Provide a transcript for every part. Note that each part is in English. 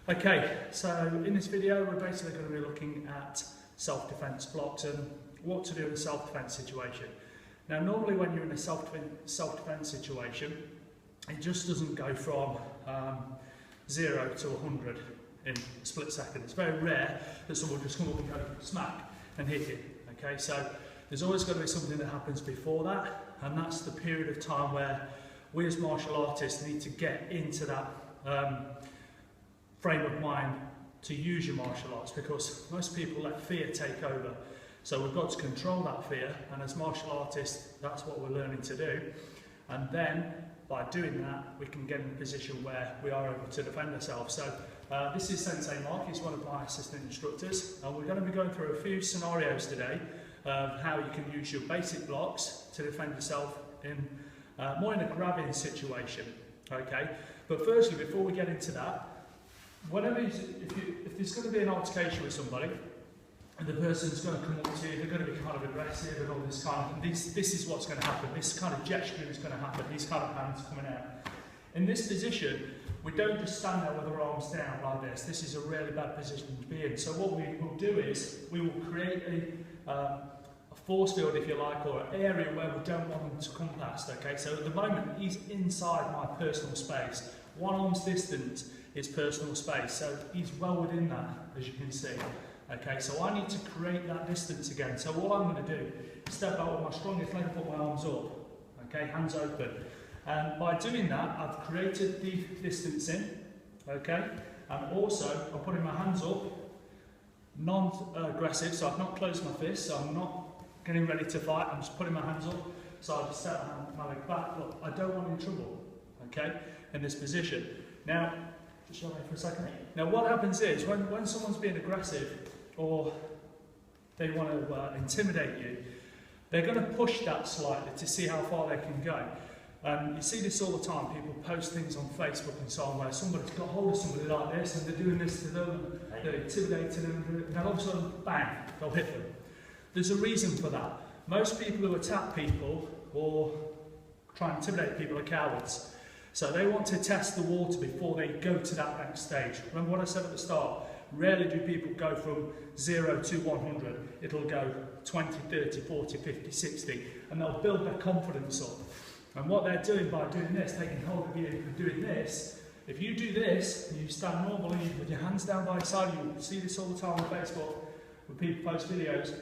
Okay, so in this video we're basically going to be looking at self-defense blocks and what to do in a self-defense situation. Now normally when you're in a self-defense situation, it just doesn't go from 0 to 100 in a split second. It's very rare that someone will just come up and go smack and hit you. Okay, so there's always got to be something that happens before that, and that's the period of time where we as martial artists need to get into that frame of mind to use your martial arts, because most people let fear take over. So we've got to control that fear, and as martial artists that's what we're learning to do, and then by doing that we can get in a position where we are able to defend ourselves. So this is Sensei Mark, he's one of my assistant instructors, and we're going to be going through a few scenarios today of how you can use your basic blocks to defend yourself in more in a grabbing situation. Okay, but firstly, before we get into that, if there's going to be an altercation with somebody and the person's going to come up to you, they're going to be kind of aggressive and all this kind of, this is what's going to happen, this kind of gesturing is going to happen, these kind of hands coming out. In this position, we don't just stand there with our arms down like this. This is a really bad position to be in. So what we will do is we will create a force field, if you like, or an area where we don't want him to come past. Okay, so at the moment he's inside my personal space. 1 arm's distance is personal space, so he's well within that, as you can see. Okay, so I need to create that distance again. So what I'm going to do is step out with my strongest leg, put my arms up. Okay, hands open. And by doing that, I've created the distance in. Okay, and also I'm putting my hands up, non-aggressive, so I've not closed my fist, so I'm not getting ready to fight, I'm just putting my hands up, so I just set my leg back. Look, I don't want any trouble, okay, in this position. Now, just show me for a second. Now what happens is, when someone's being aggressive, or they want to intimidate you, they're going to push that slightly to see how far they can go. You see this all the time, people post things on Facebook and so on where somebody's got hold of somebody like this and they're doing this to them, they're intimidating them, and then all of a sudden, bang, they'll hit them. There's a reason for that. Most people who attack people or try and intimidate people are cowards. So they want to test the water before they go to that next stage. Remember what I said at the start? Rarely do people go from 0 to 100. It'll go 20, 30, 40, 50, 60, and they'll build their confidence up. And what they're doing by doing this, taking hold of you and doing this, if you do this, and you stand normally with your hands down by your side, you see this all the time on Facebook, when people post videos,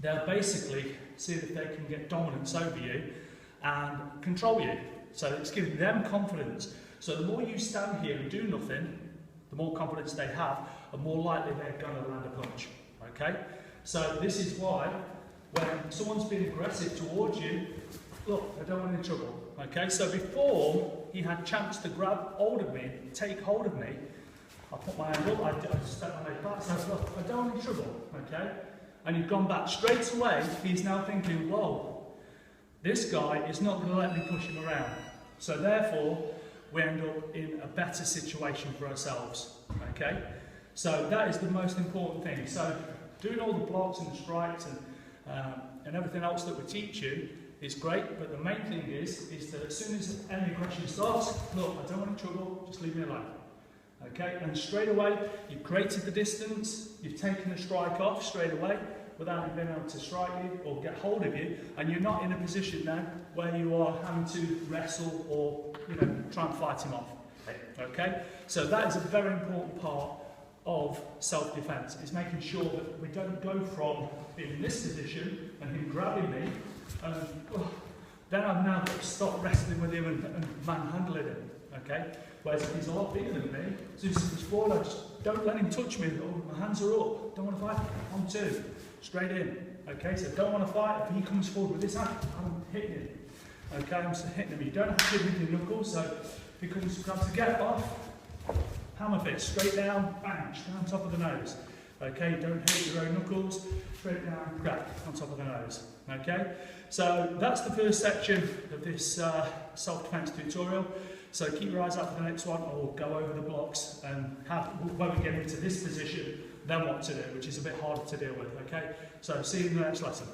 they'll basically see if they can get dominance over you and control you. So it's giving them confidence. So the more you stand here and do nothing, the more confidence they have, and more likely they're going to land a punch. Okay? So this is why when someone's being aggressive towards you, look, I don't want any trouble. Okay? So before he had a chance to grab hold of me, take hold of me, I put my hand up, I just step my leg back, so look, I don't want any trouble. Okay? And you've gone back straight away, he's now thinking, whoa, this guy is not going to let me push him around. So therefore, we end up in a better situation for ourselves. Okay? So that is the most important thing. So doing all the blocks and the strikes and everything else that we teach you is great, but the main thing is that as soon as any aggression starts, look, I don't want any trouble, just leave me alone. Okay, and straight away, you've created the distance, you've taken the strike off straight away without him being able to strike you or get hold of you, and you're not in a position now where you are having to wrestle or, try and fight him off. Okay, so that is a very important part of self-defense, is making sure that we don't go from being in this position and him grabbing me, and then I've now got to stop wrestling with him and manhandling him. Okay? Whereas if he's a lot bigger than me, as soon as he comes forward, I just don't let him touch me. Oh, my hands are up. Don't want to fight. On 2. Straight in. Okay? So don't want to fight. If he comes forward with this hand, I'm hitting him. Okay? I'm just hitting him. You don't have to hit with your knuckles. So if he comes to get off, hammer fist. Straight down, bang. Straight on top of the nose. Okay? Don't hit your own knuckles. Straight down, crack on top of the nose. Okay? So that's the first section of this self-defense tutorial. So keep your eyes out for the next one, or go over the blocks and when we get into this position, then what to do, which is a bit harder to deal with. Okay? So see you in the next lesson.